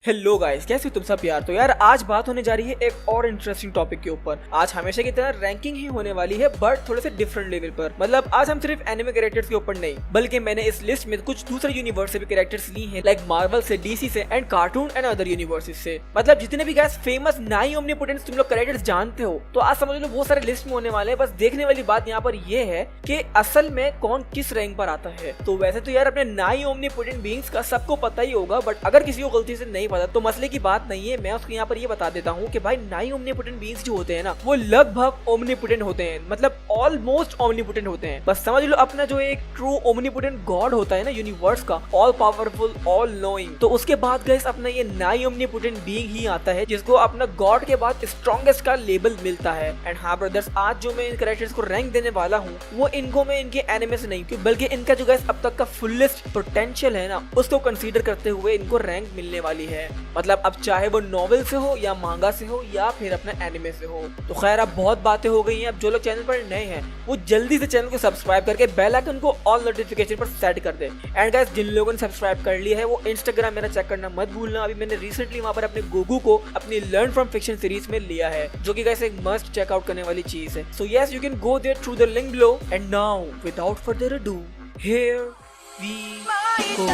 Hello guys, कैसे हो तुम सब यार। तो यार आज बात होने जा रही है एक और इंटरेस्टिंग टॉपिक के ऊपर। आज हमेशा की तरह रैंकिंग ही होने वाली है, बट थोड़े से डिफरेंट लेवल पर। मतलब आज हम सिर्फ एनिमे कैरेक्टर्स के ऊपर नहीं, बल्कि मैंने इस लिस्ट में कुछ दूसरे यूनिवर्स से भी कैरेक्टर्स ली हैं, लाइक मार्वल से, डीसी से and cartoon and other universes से। मतलब जितने भी गाइस फेमस 9 ओमनीपोटेंट्स तुम लोग कैरेक्टर्स जानते हो, तो आज समझ लो वो सारे लिस्ट में होने वाले हैं। बस देखने वाली बात यहाँ पर ये है कि असल में कौन किस रैंक पर आता है। तो वैसे तो यार अपने 9 ओमनीपोटेंट बीइंग्स का सबको पता ही होगा, बट अगर किसी को गलती से नहीं पता तो मसले की बात नहीं है। मैं उसको यहाँ पर ये बता देता हूँ कि भाई 9 ओमनीपोटेंट बीइंग्स जो होते हैं ना, वो लगभग ओमनीपोटेंट होते हैं, मतलब ऑलमोस्ट ओमनीपोटेंट होते हैं। बस समझ लो अपना जो एक ट्रू ओमनीपोटेंट गॉड होता है ना यूनिवर्स का, ऑल पावरफुल, ऑल नोइंग, तो उसके बाद गाइस अपना ये 9 ओमनीपोटेंट बीइंग ही आता है, जिसको अपना गॉड के बाद स्ट्रॉन्गेस्ट का लेबल मिलता है। एंड हाँ ब्रदर्स, आज जो मैं इन कैरेक्टर्स को रैंक देने वाला हूँ, वो इनको मैं इनके एनिमे से नहीं, बल्कि इनका जो गाइस अब तक का फुलेस्ट पोटेंशियल है ना, उसको कंसीडर करते हुए इनको रैंक मिलने वाली है। मतलब अब चाहे वो नॉवेल से हो या मांगा से हो या फिर अपने एनिमे से हो। तो खैर अब बहुत बातें हो गई हैं। अब जो लोग चैनल पर नए हैं वो जल्दी से चैनल को सब्सक्राइब करके बेल आइकन को ऑल नोटिफिकेशन पर सेट कर दे। एंड गाइस, जिन लोगों ने सब्सक्राइब कर लिया है वो इंस्टाग्राम मेरा चेक करना मत भूलना। अभी मैंने रिसेंटली वहां पर अपने गोगू को अपनी लर्न फ्रॉम फिक्शन सीरीज में लिया है, जो कि गाइस एक मस्ट चेकआउट करने वाली चीज है। So yes, you can go there through the link below. And now without further ado, here we go.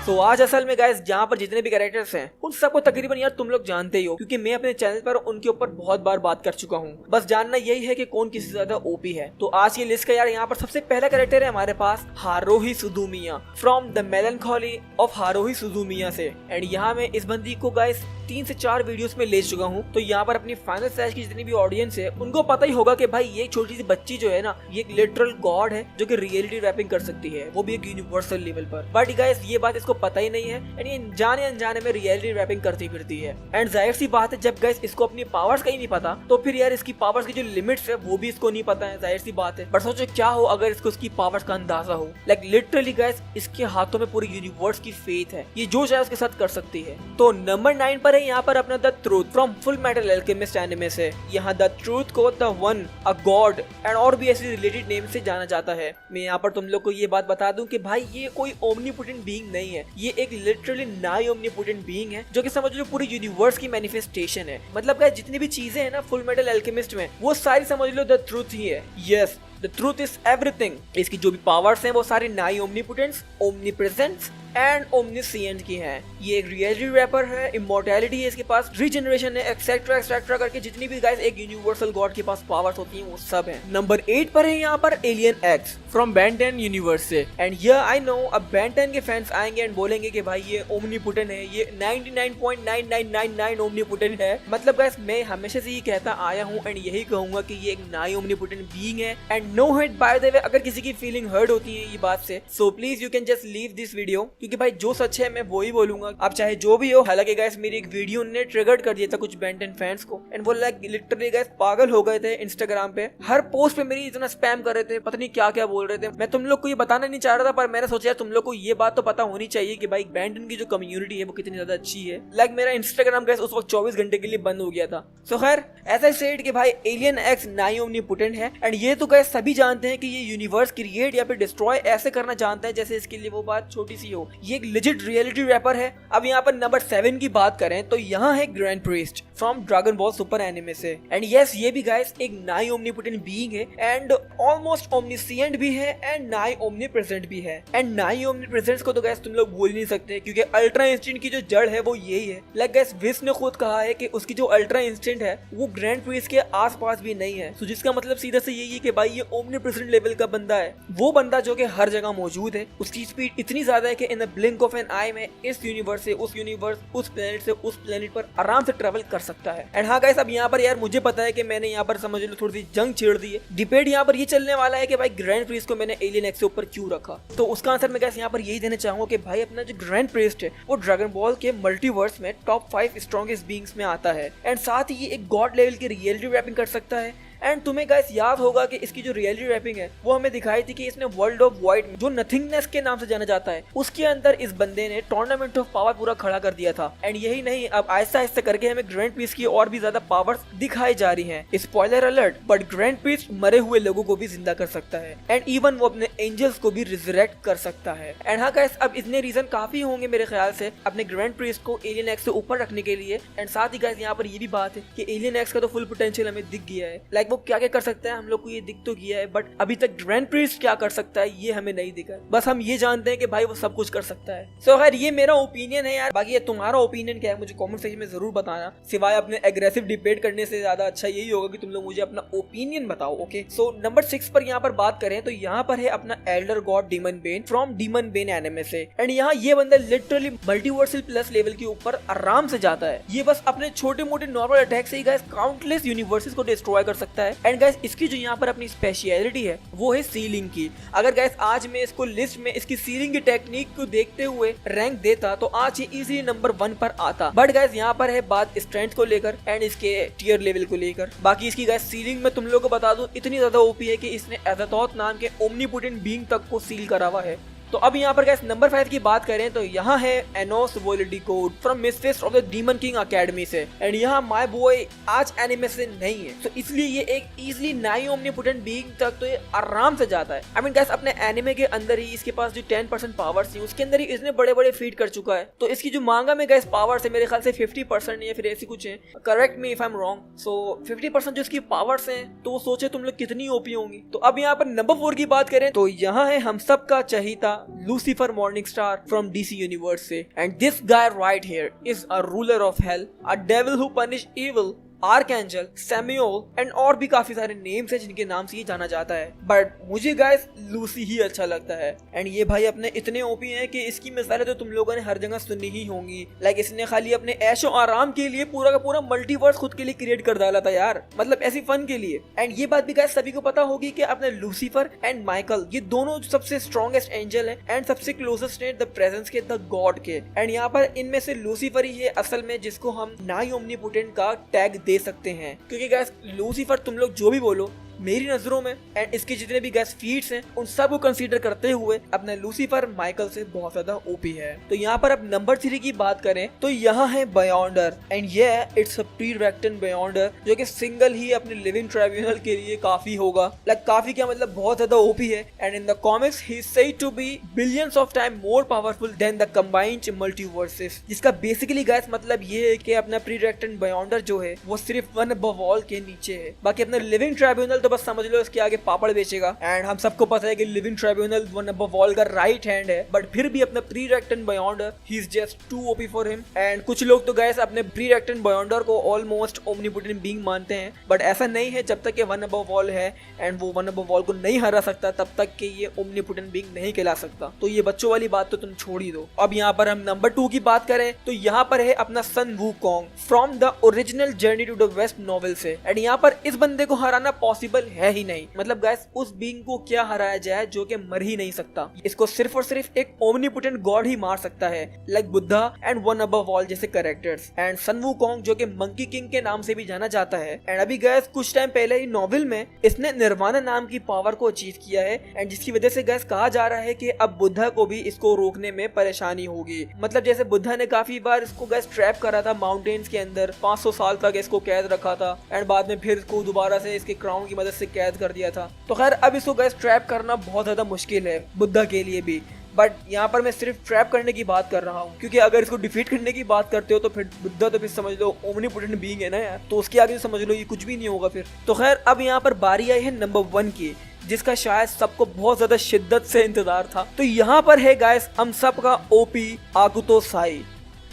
तो आज असल में गाइस जहाँ पर जितने भी कैरेक्टर्स हैं उन सबको तकरीबन यार तुम लोग जानते ही हो, क्योंकि मैं अपने चैनल पर उनके ऊपर बहुत बार बात कर चुका हूँ। बस जानना यही है कि कौन किसी ज्यादा ओपी है। तो आज की लिस्ट का यार यहाँ पर सबसे पहला कैरेक्टर है हमारे पास हारुही सुजुमिया फ्रॉम द मेलनखोली ऑफ हारुही सुजुमिया से। एंड यहाँ मैं इस बंदी को गाइस 3 से 4 वीडियोस में ले चुका हूँ। तो यहाँ पर अपनी फाइनल स्लैश की जितनी भी ऑडियंस है उनको पता ही होगा कि भाई ये छोटी सी बच्ची जो है ना, ये एक लिटरल गॉड है जो कि रियलिटी रैपिंग कर सकती है, वो भी एक यूनिवर्सल लेवल पर। बट गाइस ये बात इसको पता ही नहीं है, एंड ये जाने अनजाने में रियलिटी रैपिंग करती फिरती है। एंड जाहिर सी बात है, जब गाइस इसको अपनी पावर्स का ही नहीं पता, तो फिर यार इसकी पावर्स की जो लिमिट्स है वो भी इसको नहीं पता है, जाहिर सी बात है। बट सोचो क्या हो अगर इसको इसकी पावर्स का अंदाजा हो। लाइक लिटरली गाइस इसके हाथों में पूरी यूनिवर्स की फेथ है, ये जो चाहे उसके साथ कर सकती है। तो नंबर 9 पर है यहाँ पर अपना the truth from full metal alchemist anime से। यहाँ द ट्रूथ को the one, a God and और भी ऐसे रिलेटेड नेम से जाना जाता है। मैं यहाँ पर तुम लोग को ये बात बता दूं कि भाई ये कोई ओमनीपोटेंट बीइंग नहीं है, ये एक लिटरली 9 ओमनीपोटेंट बीइंग है, जो कि समझ लो पूरी यूनिवर्स की मैनिफेस्टेशन है। मतलब गाइस जितनी भी चीजें हैं ना फुल मेटल अल्केमिस्ट में, वो सारी समझ लो द ट्रूथ ही है। Yes, the truth is everything. इसकी जो भी पावर्स हैं वो सारी 9 ओमनीपोटेंट्स, ओमनीप्रेजेंट्स एंड ओमनीसिएंट की है। ये एक रियलिटी रैपर है, इमॉर्टैलिटी है इसके पास, रीजनरेशन है, एक्सेट्रा एक्सेट्रा करके जितनी भी गाइस एक यूनिवर्सल गॉड के पास पावर्स होती हैं वो सब है। नंबर 8 पर है यहाँ पर alien x from Ben 10 universe से। एंड ये आई नो अब बेन 10 के फैंस आएंगे एंड बोलेंगे कि भाई ये ओमनीपोटेंट है, ये 99.9999 ओमनीपोटेंट है। मतलब गाइस मैं हमेशा से ही कहता आया हूँ एंड यही कहूंगा कि ये एक 9 ओमनीपोटेंट बीइंग है। And no hate by the way, अगर किसी की फीलिंग हर्ट होती है ये बात से, so please you can just leave this video, क्योंकि भाई जो सच है मैं वो ही बोलूंगा, अब चाहे जो भी हो। हालांकि गाइस मेरी एक वीडियो ने ट्रिगर्ड कर दिया था कुछ बेन 10 फैंस को, एंड वो लाइक लिटरली गाइस पागल हो गए थे। इंस्टाग्राम पे हर पोस्ट पे मेरी इतना स्पैम कर रहे थे, पता नहीं क्या क्या बोल रहे थे। मैं तुम लोग को ये बताना नहीं चाह रहा था, पर मैंने सोचा यार तुम लोग को ये बात तो पता होनी चाहिए कि भाई बेन 10 की जो कम्युनिटी है वो कितनी ज्यादा अच्छी है। लाइक मेरा इंस्टाग्राम गाइस उस वक्त 24 घंटे के लिए बंद हो गया था। सो खैर ऐसा सेड कि भाई एलियन एक्स 9 ओमनीपोटेंट है। एंड ये तो गाइस सभी जानते हैं कि ये यूनिवर्स क्रिएट या फिर डिस्ट्रॉय ऐसे करना जानता है जैसे इसके लिए वो बात छोटी सी हो। ये एक लेजिट रियलिटी रैपर है। अब यहाँ पर नंबर 7 की बात करें तो यहाँ है grand priest from dragon ball super anime से। एंड यस ये भी गाइस एक 9 ओमनीपोटेंट बीइंग है, एंड ऑलमोस्ट ओमनीसिएंट भी है, एंड 9 ओमनीप्रेजेंट भी है। एंड 9 ओमनीप्रेजेंट्स को तो गाइस तुम लोग बोल नहीं सकते, क्योंकि अल्ट्रा इंस्टिंक्ट की जो जड़ है वो यही है। लाइक गाइस विस ने खुद कहा है कि उसकी जो अल्ट्रा इंस्टिंक्ट है वो ग्रैंड प्रीस्ट के आसपास भी नहीं है। तो जिसका मतलब सीधा से यही है कि भाई ये ओमनीप्रेजेंट लेवल का बंदा है, वो बंदा जो कि हर जगह मौजूद है। उसकी स्पीड इतनी ज्यादा है कि in the blink of an eye में इस यूनिवर्स से उस यूनिवर्स, उस प्लेनेट से उस प्लेनेट पर आराम से ट्रेवल कर सकता है। एंड हाँ गाइस अब यहाँ पर यार मुझे पता है कि मैंने यहाँ पर समझ लो थोड़ी सी जंग छेड़ दी है। डिबेट यहाँ पर ये चलने वाला है कि भाई ग्रैंड प्रीस्ट को मैंने एलियन एक्स के ऊपर क्यों रखा। तो उसका आंसर मैं गाइस यहाँ पर यही देना चाहूंगा कि भाई अपना जो ग्रैंड प्रीस्ट है वो ड्रैगन बॉल के मल्टीवर्स में टॉप 5 स्ट्रॉन्गेस्ट बीइंग्स में आता है। एंड साथ ही ये एक गॉड लेवल की रियलिटी रैपिंग कर सकता है, एंड तुम्हें गाइस याद होगा कि इसकी जो रियलिटी रैपिंग है वो हमें दिखाई थी कि इसने वर्ल्ड ऑफ वॉइड जो नथिंगनेस के नाम से जाना जाता है उसके अंदर इस बंदे ने टूर्नामेंट ऑफ पावर पूरा खड़ा कर दिया था। एंड यही नहीं, अब आहिस्ता आहिस्ता करके हमें ग्रैंड पीस की और भी ज्यादा पावर्स दिखाई जा रही हैं। Spoiler alert, but grand piece मरे हुए लोगों को भी जिंदा कर सकता है एंड इवन वो अपने एंजल्स को भी रिजरेक्ट कर सकता है। एंड हाँ गाइस, अब इतने रीजन काफी होंगे मेरे ख्याल से अपने ग्रैंड पीस को एलियन एक्स से ऊपर रखने के लिए। एंड साथ ही गाइस यहाँ पर ये भी बात है कि एलियन एक्स का तो फुल पोटेंशियल हमें दिख गया है, लाइक वो क्या क्या कर सकता है हम लोग को ये दिख तो गया है, बट अभी तक ग्रैंड प्रिंस क्या कर सकता है ये हमें नहीं दिखा। बस हम ये जानते हैं कि भाई वो सब कुछ कर सकता है। सो खैर ये मेरा ओपिनियन है यार, बाकी ये तुम्हारा ओपिनियन क्या है मुझे कमेंट सेक्शन में जरूर बताना। सिवाय अपने एग्रेसिव डिबेट करने से ज्यादा अच्छा यही होगा कि तुम लोग मुझे अपना ओपिनियन बताओ। ओके, सो नंबर 6 पर यहाँ पर बात करें तो यहाँ पर है अपना Elder God demon Ben from demon Ben anime से। एंड यहाँ ये बंदा लिटरली मल्टीवर्सल प्लस लेवल के ऊपर आराम से जाता है। ये बस अपने छोटे मोटे नॉर्मल अटैक से ही गाइस काउंटलेस यूनिवर्सेस को डिस्ट्रॉय कर सकता है। एंड गाइस इसकी जो यहाँ पर अपनी स्पेशलिटी है वो है सीलिंग की। अगर गाइस आज मैं इसको लिस्ट में इसकी सीलिंग की टेक्निक को देखते हुए रैंक देता तो आज ये इजीली नंबर 1 पर आता। बट गाइस यहाँ पर है बात स्ट्रेंथ को लेकर एंड इसके टियर लेवल को लेकर। बाकी इसकी गाइस सीलिंग में तुम लोगों को बता दूं इतनी ज्यादा ओपी है कि इसने एज़ातोथ नाम के ओमनीपोटेंट बीइंग तक को सील करा हुआ है। तो अब यहाँ पर गाइस नंबर 5 की बात करें तो यहाँ है Anos Voldigoad from mistress of the demon king academy से। एंड यहाँ माय बॉय आज एनिमे से नहीं है, तो इसलिए ये एक इजीली नाई ओमनीपोटेंट बीइंग तक तो ये आराम से जाता है। आई मीन गाइस अपने एनिमे के अंदर ही इसके पास जो 10% पावर्स थी उसके अंदर ही इसने बड़े बड़े फीट कर चुका है। तो इसकी जो मांगा में गाइस पावर्स है मेरे ख्याल से 50% या फिर ऐसी कुछ है, correct me if I am wrong. So 50% जो इसकी पावर्स हैं तो सोचे तुम लोग कितनी ओपी होंगी। तो अब यहाँ पर नंबर 4 की बात करें तो यहाँ है हम सब का चहीता Lucifer Morningstar from DC universe से। And this guy right here is a ruler of hell, a devil who punish evil, archangel, Samuel and और भी काफी सारे नेम्स हैं जिनके नाम से ये जाना जाता है। बट मुझे गाइस लूसी ही अच्छा लगता है। एंड ये भाई अपने इतने ओपी हैं कि इसकी मिसालें तो तुम लोगों ने हर जगह सुनी ही होंगी। लाइक इसने खाली अपने ऐशो आराम के लिए पूरा का पूरा मल्टीवर्स खुद के लिए क्रिएट कर डाला था यार, मतलब ऐसी फन के लिए। एंड ये बात भी गाइस सभी को पता होगी कि अपने लूसीफर एंड माइकल ये दोनों सबसे स्ट्रॉन्गेस्ट एंजल है एंड सबसे क्लोजेस्ट है द प्रेजेंस के, द गॉड के। एंड यहाँ पर इनमें से लूसीफर ही है असल में जिसको हम नाई ओमनीपोटेंट का टैग दे सकते हैं, क्योंकि गाइस लूसीफर तुम लोग जो भी बोलो मेरी नजरों में एंड इसके जितने भी गैस फीड्स हैं उन सब को कंसीडर करते हुए अपना लूसीफर माइकल से बहुत ज्यादा ओपी है। तो यहाँ पर अब नंबर 3 की बात करें तो यहाँ है बयॉन्डर। एंड ये इट्स अ प्री-रेक्टन बयॉन्डर जो कि सिंगल ही अपने लिविंग ट्राइब्यूनल के लिए काफी होगा। लाइक काफी क्या मतलब बहुत ज्यादा ओपी है। And in the comics he is said to be billions of time more powerful than the combined multiverses, जिसका बेसिकली गैस मतलब ये है कि अपना प्री-रेक्टन बयॉन्डर जो है वो सिर्फ वन अबव ऑल के नीचे है। बाकी अपना लिविंग ट्राइब्यूनल बस समझ लो इसके आगे पापड़ बेचेगा। एंड हम सबको पता है कि living tribunal one above all का राइट हैंड है, बट फिर भी अपना प्री-रेक्टन बयॉन्डर ही is just too OP for him. And कुछ लोग तो गाइस अपने प्री-रेक्टन बयॉन्डर को ऑलमोस्ट ओमनीपोटेंट बीइंग मानते हैं, बट ऐसा नहीं है। जब तक ये वन अबव ऑल है एंड वो वन अबव ऑल को नहीं हरा सकता तब तक के ये ओमनीपोटेंट बीइंग नहीं कहला सकता। तो ये बच्चों वाली बात तो तुम छोड़ ही दो। अब यहाँ पर हम नंबर 2 की बात करें तो यहाँ पर है अपना Sun Wukong from the original Journey to the West novel से। एंड यहाँ पर इस बंदे को हराना पॉसिबल है ही नहीं। मतलब गाइस उस बीइंग को क्या हराया जाए जो कि मर ही नहीं सकता। इसको सिर्फ और सिर्फ एक ओमनीपोटेंट गॉड ही मार सकता है, like Buddha and one above all जैसे कैरेक्टर्स। एंड सन वूकोंग जो कि मंकी किंग के नाम से भी जाना जाता है। एंड अभी गाइस कुछ टाइम पहले ही नॉवेल में इसने निर्वाणा नाम की पावर को अचीव किया है। एंड जिसकी वजह से गाइस कहा जा रहा है कि अब बुद्धा को भी इसको रोकने में परेशानी होगी। मतलब जैसे बुद्धा ने काफी बार इसको गाइस ट्रैप करा था माउंटेन्स के अंदर, 500 साल तक इसको कैद रखा था एंड बाद में फिर इसको दोबारा से इसके क्राउन की मदद से कैद कर दिया था। तो खैर अब इसको गाइस ट्रैप करना बहुत ज्यादा मुश्किल है बुद्धा के लिए भी। बट यहाँ पर मैं सिर्फ ट्रैप करने की बात कर रहा हूँ, क्योंकि अगर इसको डिफीट करने की बात करते हो तो फिर बुद्धा तो फिर समझ लो ओमनीपोटेंट बीइंग है ना यार, तो उसके आगे समझ लो ये कुछ भी नहीं होगा फिर। तो खैर अब यहाँ पर बारी आई है नंबर 1 की, जिसका शायद सबको बहुत ज्यादा शिद्दत से इंतजार था। तो यहाँ पर है गाइस हम सब का OP Akuto Sai.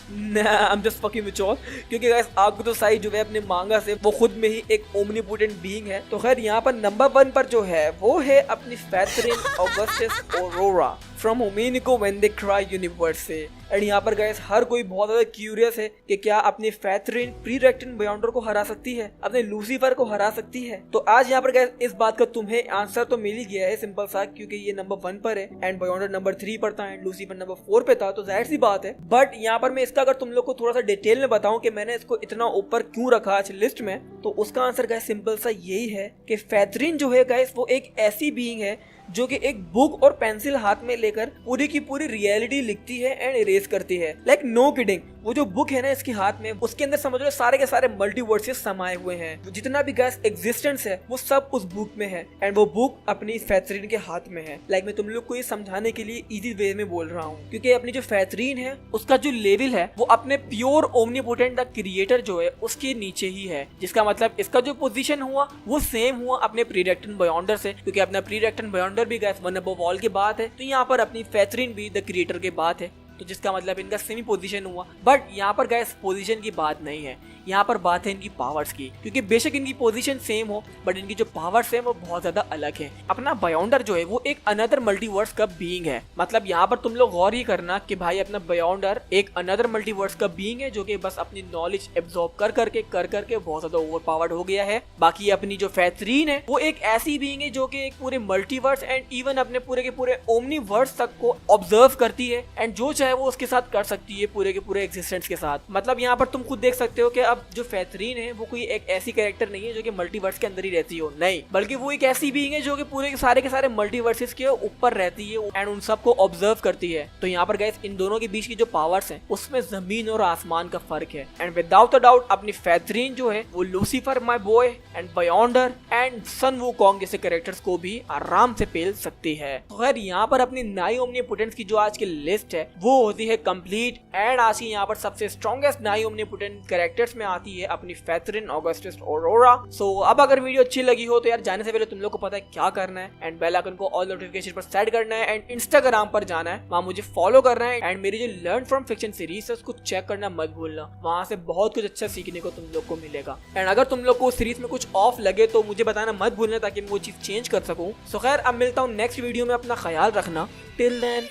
I'm just fucking with y'all, क्योंकि गाइस आकुतो साई जो है अपने मांगा से वो खुद में ही एक ओमनीपोटेंट बीइंग है। तो खैर यहाँ पर नंबर 1 पर जो है वो है अपनी Featherine Augustus Aurora from Umineko when they cry universe से। एंड यहाँ पर गाइस हर कोई बहुत ज्यादा क्यूरियस है कि क्या अपनी फैथरिन प्री-रेक्टिन बायोंडर को हरा सकती है, अपने लूसीफर को हरा सकती है। तो आज यहाँ पर गाइस इस बात का तुम्हें आंसर तो मिल ही गया है सिंपल सा, क्योंकि ये नंबर 1 पर है एंड बायोंडर नंबर 3 पर था एंड लूसीफर नंबर 4 पे था, तो जाहिर सी बात है। बट यहाँ पर मैं इसका अगर तुम लोग को थोड़ा सा डिटेल में बताऊं कि मैंने इसको इतना ऊपर क्यों रखा आज लिस्ट में, तो उसका आंसर गाइस सिंपल सा यही है कि फैथरिन जो है गाइस वो एक ऐसी बीइंग है जो कि एक बुक और पेंसिल हाथ में लेकर पूरी की पूरी रियलिटी लिखती है एंड इरेज करती है। लाइक नो किडिंग, वो जो बुक है ना इसके हाथ में, उसके अंदर समझ लो सारे के सारे मल्टीवर्सेस समाये हुए हैं। जितना भी गैस एग्जिस्टेंस है वो सब उस बुक में है एंड वो बुक अपनी फैथरिन के हाथ में है। लाइक मैं तुम लोग को ये समझाने के लिए इजी वे में बोल रहा हूँ, क्योंकि अपनी जो फैथरिन है उसका जो लेवल है वो अपने प्योर ओमनीपोटेंट द क्रिएटर जो है उसके नीचे ही है, जिसका मतलब इसका जो पोजीशन हुआ वो सेम हुआ अपने प्री-रेक्टिन बायोंडर से, क्योंकि अपना प्री-रेक्टिन बायोंडर भी गैस वन अबव ऑल के बाद है, तो यहाँ पर अपनी फैथरिन भी द क्रिएटर के बाद है, तो जिसका मतलब इनका सेमी पोजीशन हुआ। बट यहाँ पर गाइस पोजीशन की बात नहीं है, यहाँ पर बात है इनकी पावर्स की, क्योंकि बेशक इनकी पोजीशन सेम हो बट इनकी जो पावर्स है वो बहुत ज्यादा अलग है। अपना बायोंडर जो है वो एक अनदर मल्टीवर्स का बीइंग है। मतलब यहाँ पर तुम लोग गौर ही करना कि भाई अपना बायोंडर एक अनदर मल्टीवर्स का बीइंग है जो कि बस अपनी नॉलेज एब्जॉर्ब कर करके बहुत ज्यादा ओवर पावर्ड हो गया है। बाकी अपनी जो फैथरिन है वो एक ऐसी बीइंग है जो कि एक पूरे मल्टीवर्स एंड इवन अपने पूरे के पूरे ओमनीवर्स तक को ऑब्जर्व करती है एंड जो चाहे वो उसके साथ कर सकती है पूरे के पूरे एग्जिस्टेंस के साथ। मतलब यहाँ पर तुम खुद देख सकते हो कि अब जो फैथरिन है वो कोई एक ऐसी कैरेक्टर नहीं है जो कि मल्टीवर्स के अंदर ही रहती हो, नहीं, बल्कि वो एक ऐसी बीइंग है जो कि पूरे के सारे मल्टीवर्सेस के ऊपर रहती है एंड उन सबको ऑब्जर्व करती है। तो यहाँ पर गाइस इन दोनों के बीच की जो पावर्स हैं उसमें जमीन और आसमान का फर्क है एंड विदाउट अ डाउट अपनी फैथरिन जो है वो Lucifer my boy and Beyonder and Sun Wukong जैसे कैरेक्टर्स को भी आराम से पेल सकती है। तो खैर यहाँ पर अपनी 9 ओमनीपोटेंट्स की जो आज की लिस्ट है वो होती है कंप्लीट एंड आज की यहाँ पर सबसे स्ट्रॉन्गेस्ट 9 ओमनीपोटेंट कैरेक्टर्स में आती है अपनी फैथरिन ऑगस्टस ऑरोरा। सो अब अगर वीडियो अच्छी लगी हो तो यार जाने से पहले तुम लोग को पता है क्या करना है एंड बेल आइकन को ऑल नोटिफिकेशन पर सेट करना है एंड इंस्टाग्राम पर जाना है, वहाँ मुझे फॉलो करना है एंड मेरी जो लर्न फ्रॉम फिक्शन सीरीज है उसको चेक करना मत भूलना, वहाँ से बहुत कुछ अच्छा सीखने को तुम लोग को मिलेगा। एंड अगर तुम लोग को सीरीज में कुछ ऑफ लगे तो मुझे बताना मत भूलना ताकि मैं वो चीज चेंज कर सकूँ। सो खैर अब मिलता हूँ नेक्स्ट वीडियो में, अपना ख्याल रखना। Till then